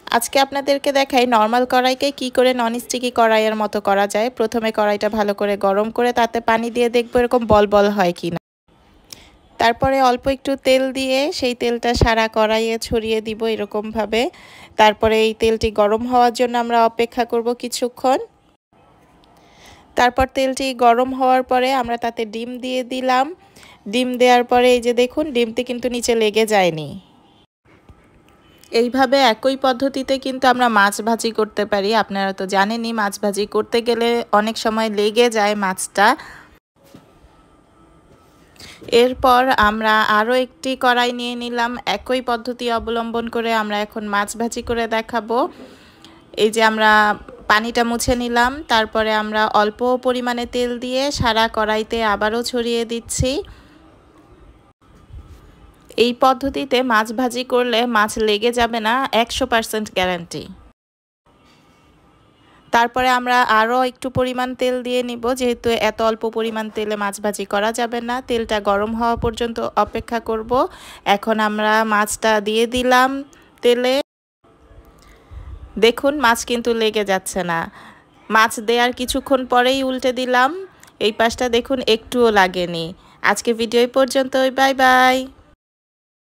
আজকে আপনাদেরকে দেখাই নরমাল কড়াইকে কি করে ননস্টিকি কড়াইয়ের মতো করা যায়। প্রথমে কড়াইটা ভালো করে গরম করে তাতে পানি দিয়ে দেখবো এরকম বল বল হয় কিনা। তারপরে অল্প একটু তেল দিয়ে সেই তেলটা সারা কড়াইয়ে ছড়িয়ে দিব এরকমভাবে। তারপরে এই তেলটি গরম হওয়ার জন্য আমরা অপেক্ষা করব কিছুক্ষণ। তারপর তেলটি গরম হওয়ার পরে আমরা তাতে ডিম দিয়ে দিলাম। ডিম দেওয়ার পরে এই যে দেখুন ডিমটি কিন্তু নিচে লেগে যায়নি। এইভাবে একই পদ্ধতিতে কিন্তু আমরা মাছ ভাজি করতে পারি। আপনারা তো জানেনই মাছ ভাজি করতে গেলে অনেক সময় লেগে যায় মাছটা। এরপর আমরা আরও একটি কড়াই নিয়ে নিলাম। একই পদ্ধতি অবলম্বন করে আমরা এখন মাছ ভাজি করে দেখাবো। এই যে আমরা পানিটা মুছে নিলাম, তারপরে আমরা অল্প পরিমাণে তেল দিয়ে সারা কড়াইতে আবারও ছড়িয়ে দিচ্ছি। এই পদ্ধতিতে মাছ ভাজি করলে মাছ লেগে যাবে না, 100% গ্যারান্টি। তারপরে আমরা আরও একটু পরিমাণ তেল দিয়ে নিব, যেহেতু এত অল্প পরিমাণ তেলে মাছ ভাজি করা যাবে না। তেলটা গরম হওয়া পর্যন্ত অপেক্ষা করব। এখন আমরা মাছটা দিয়ে দিলাম তেলে। দেখুন মাছ কিন্তু লেগে যাচ্ছে না। মাছ দেওয়ার কিছুক্ষণ পরেই উল্টে দিলাম। এই পাশটা দেখুন একটুও লাগেনি। আজকে ভিডিও এই পর্যন্তই। Bye bye.